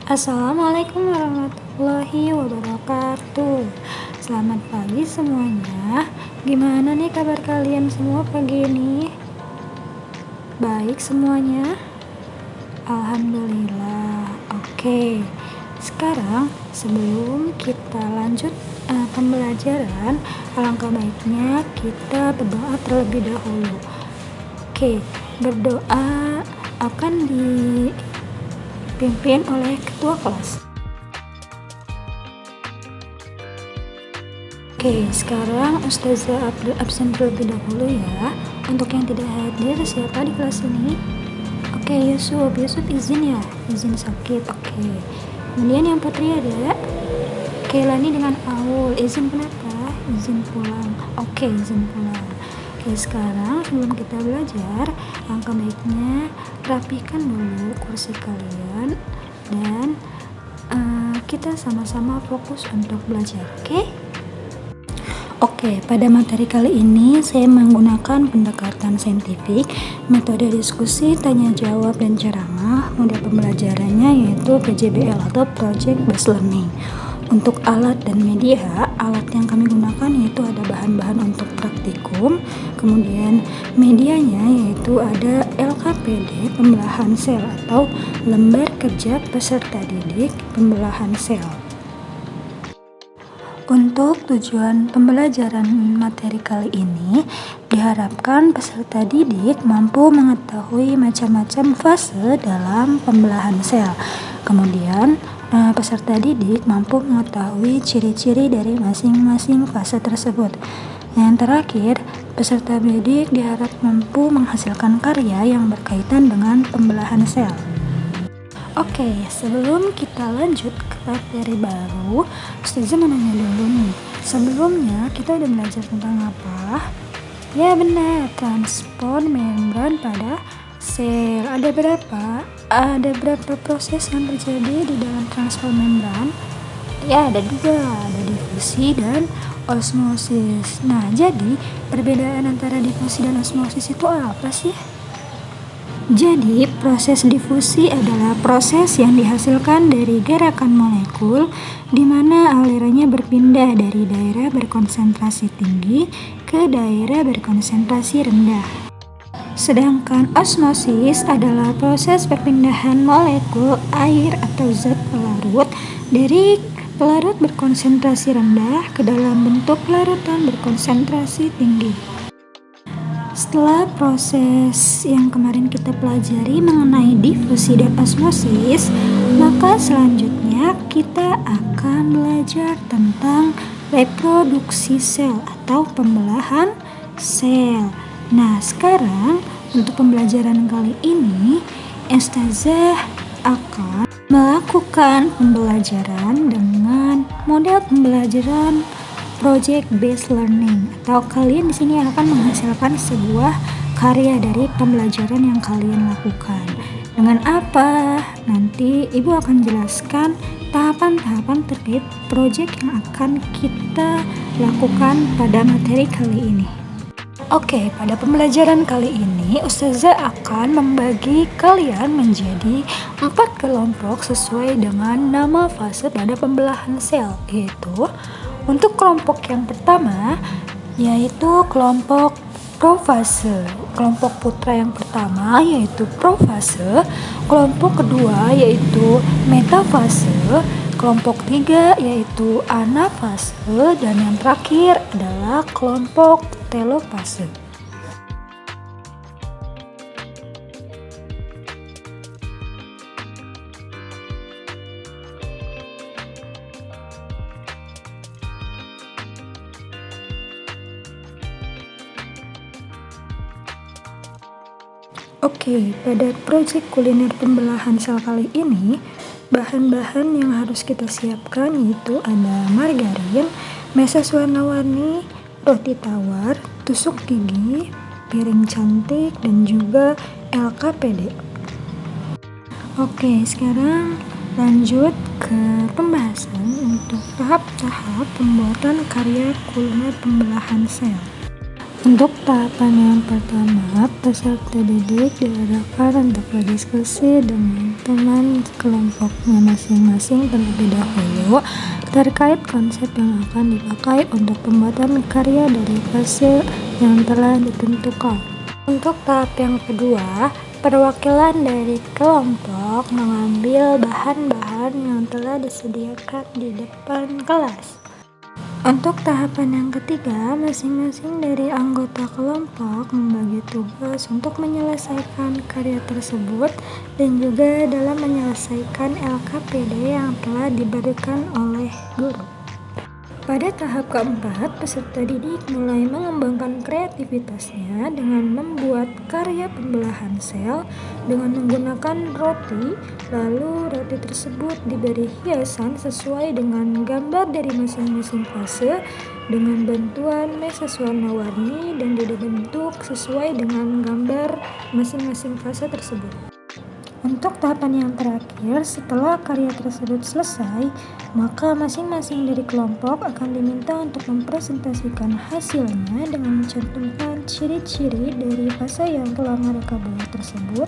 Assalamualaikum warahmatullahi wabarakatuh. Selamat pagi semuanya. Gimana nih kabar kalian semua pagi ini? Baik semuanya? Alhamdulillah. Oke. Sekarang sebelum kita lanjut pembelajaran, alangkah baiknya kita berdoa terlebih dahulu. Oke, berdoa akan dipimpin oleh ketua kelas. Oke, sekarang Ustazah absen terlebih dahulu ya. Untuk yang tidak hadir, siapa di kelas ini? Oke, Yusuf izin ya, izin sakit. Oke, kemudian yang putri ada Kelani dengan Aul, izin kenapa? Izin pulang. Oke, izin pulang. Oke, sekarang sebelum kita belajar, langkah baiknya rapikan dulu kursi kalian dan kita sama-sama fokus untuk belajar. Oke, pada materi kali ini saya menggunakan pendekatan saintifik, metode diskusi, tanya jawab, dan ceramah. Model pembelajarannya yaitu PJBL atau Project Based Learning. Untuk alat dan media, alat yang kami gunakan yaitu ada bahan-bahan untuk praktikum, kemudian medianya yaitu ada LKPD, pembelahan sel atau lembar kerja peserta didik pembelahan sel. Untuk tujuan pembelajaran materi kali ini, diharapkan peserta didik mampu mengetahui macam-macam fase dalam pembelahan sel. Kemudian, peserta didik mampu mengetahui ciri-ciri dari masing-masing fase tersebut. Yang terakhir, peserta didik diharap mampu menghasilkan karya yang berkaitan dengan pembelahan sel. Oke, sebelum kita lanjut ke materi baru, Ustazah mau nanya dulu nih. Sebelumnya kita udah belajar tentang apa? Ya benar, transport membran pada sel. Ada berapa proses yang terjadi di dalam transport membran? Ya ada dua, ada difusi dan osmosis. Nah, jadi perbedaan antara difusi dan osmosis itu apa sih? Jadi, proses difusi adalah proses yang dihasilkan dari gerakan molekul di mana alirannya berpindah dari daerah berkonsentrasi tinggi ke daerah berkonsentrasi rendah. Sedangkan osmosis adalah proses perpindahan molekul air atau zat pelarut dari pelarut berkonsentrasi rendah ke dalam bentuk larutan berkonsentrasi tinggi. Setelah proses yang kemarin kita pelajari mengenai difusi dan osmosis, maka selanjutnya kita akan belajar tentang reproduksi sel atau pembelahan sel. Nah, sekarang untuk pembelajaran kali ini, Ustazah akan melakukan pembelajaran dengan model pembelajaran Project Based Learning, atau kalian di sini akan menghasilkan sebuah karya dari pembelajaran yang kalian lakukan. Dengan apa? Nanti Ibu akan jelaskan tahapan-tahapan terkait project yang akan kita lakukan pada materi kali ini. Oke, pada pembelajaran kali ini Ustazah akan membagi kalian menjadi 4 kelompok sesuai dengan nama fase pada pembelahan sel, yaitu untuk kelompok yang pertama yaitu kelompok profase. Kelompok putra yang pertama yaitu profase, kelompok kedua yaitu metafase, kelompok tiga yaitu anafase, dan yang terakhir adalah kelompok telofase. Oke, pada proyek kuliner pembelahan sel kali ini, bahan-bahan yang harus kita siapkan yaitu ada margarin, meses warna-warni, roti tawar, tusuk gigi, piring cantik, dan juga LKPD. Oke, sekarang lanjut ke pembahasan untuk tahap-tahap pembuatan karya kuliner pembelahan sel. Untuk tahapan yang pertama, peserta didik diarahkan untuk berdiskusi dengan teman kelompoknya masing-masing terlebih dahulu terkait konsep yang akan dipakai untuk pembuatan karya dari fase yang telah ditentukan. Untuk tahap yang kedua, perwakilan dari kelompok mengambil bahan-bahan yang telah disediakan di depan kelas. Untuk tahapan yang ketiga, masing-masing dari anggota kelompok membagi tugas untuk menyelesaikan karya tersebut dan juga dalam menyelesaikan LKPD yang telah diberikan oleh guru. Pada tahap keempat, peserta didik mulai mengembangkan kreativitasnya dengan membuat karya pembelahan sel dengan menggunakan roti, lalu roti tersebut diberi hiasan sesuai dengan gambar dari masing-masing fase dengan bantuan meses warna-warni dan dibentuk sesuai dengan gambar masing-masing fase tersebut. Untuk tahapan yang terakhir, setelah karya tersebut selesai, maka masing-masing dari kelompok akan diminta untuk mempresentasikan hasilnya dengan mencantumkan ciri-ciri dari fase yang telah mereka buat tersebut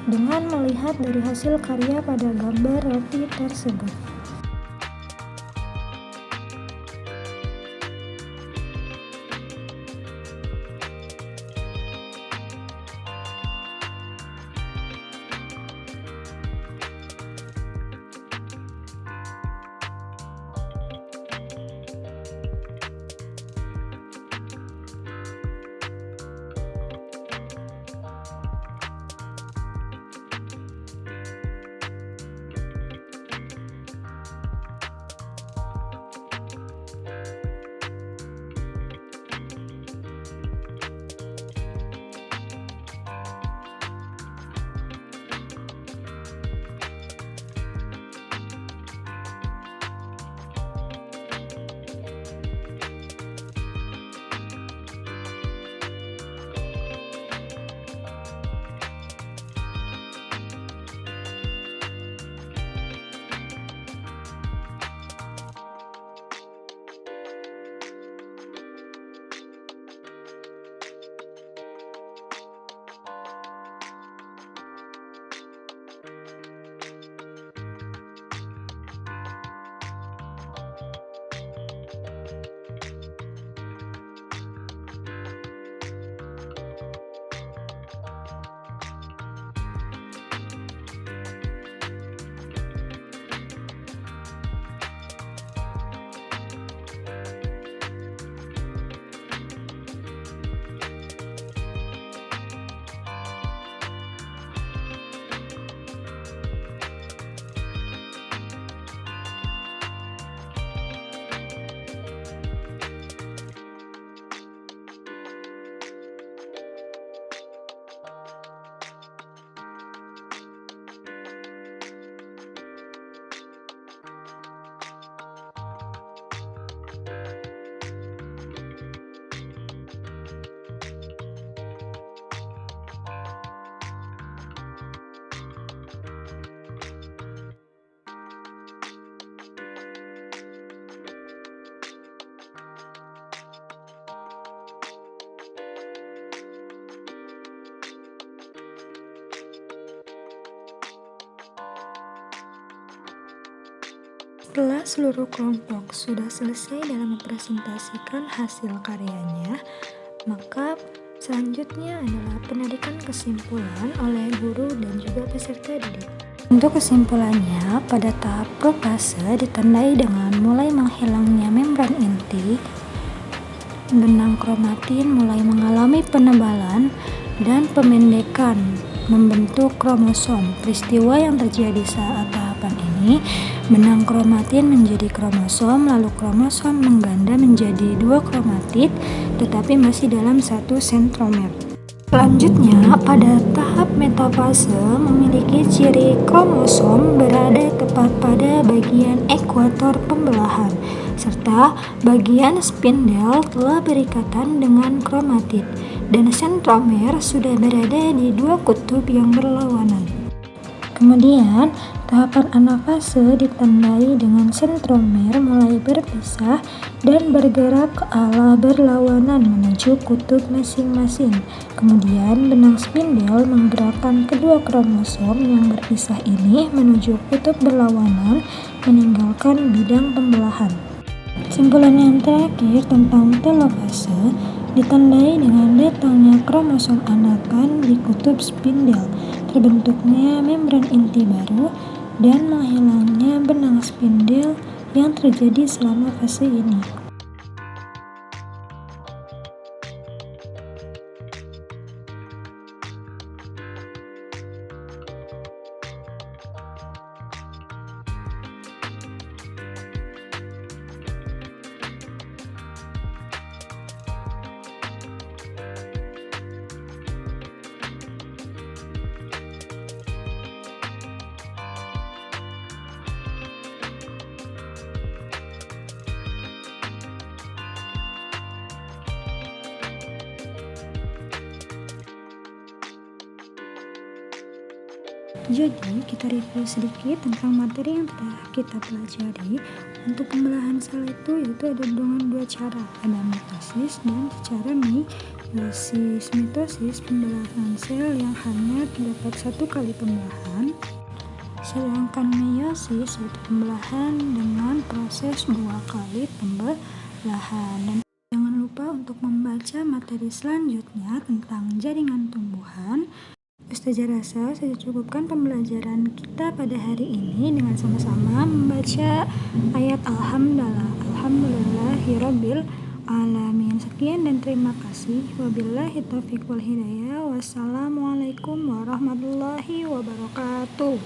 dengan melihat dari hasil karya pada gambar roti tersebut. Setelah seluruh kelompok sudah selesai dalam mempresentasikan hasil karyanya, maka selanjutnya adalah penarikan kesimpulan oleh guru dan juga peserta didik. Untuk kesimpulannya, pada tahap profase ditandai dengan mulai menghilangnya membran inti, benang kromatin mulai mengalami penebalan dan pemendekan membentuk kromosom. Peristiwa yang terjadi saat tahapan ini, benang kromatin menjadi kromosom, lalu kromosom mengganda menjadi 2 kromatid, tetapi masih dalam 1 sentromer. Selanjutnya, pada tahap metafase memiliki ciri kromosom berada tepat pada bagian ekuator pembelahan, serta bagian spindel telah berikatan dengan kromatid, dan sentromer sudah berada di 2 kutub yang berlawanan. Kemudian, tahapan anafase ditandai dengan sentromer mulai berpisah dan bergerak ke arah berlawanan menuju kutub masing-masing. Kemudian, benang spindel menggerakkan kedua kromosom yang berpisah ini menuju kutub berlawanan, meninggalkan bidang pembelahan. Kesimpulan yang terakhir tentang telofase ditandai dengan datangnya kromosom anakan di kutub spindel, terbentuknya membran inti baru, dan menghilangnya benang spindel yang terjadi selama fase ini. Jadi, kita review sedikit tentang materi yang telah kita pelajari. Untuk pembelahan sel itu yaitu ada dengan dua cara, ada mitosis dan secara meiosis. Mitosis pembelahan sel yang hanya terdapat satu kali pembelahan, sedangkan meiosis yaitu pembelahan dengan proses dua kali pembelahan. Dan jangan lupa untuk membaca materi selanjutnya tentang jaringan tumbuhan. Ustazah rasa sudah cukupkan pembelajaran kita pada hari ini dengan sama-sama membaca ayat Alhamdulillahirabbil alamin. Sekian dan terima kasih. Wabillahi taufiq wal hidayah. Wassalamualaikum warahmatullahi wabarakatuh.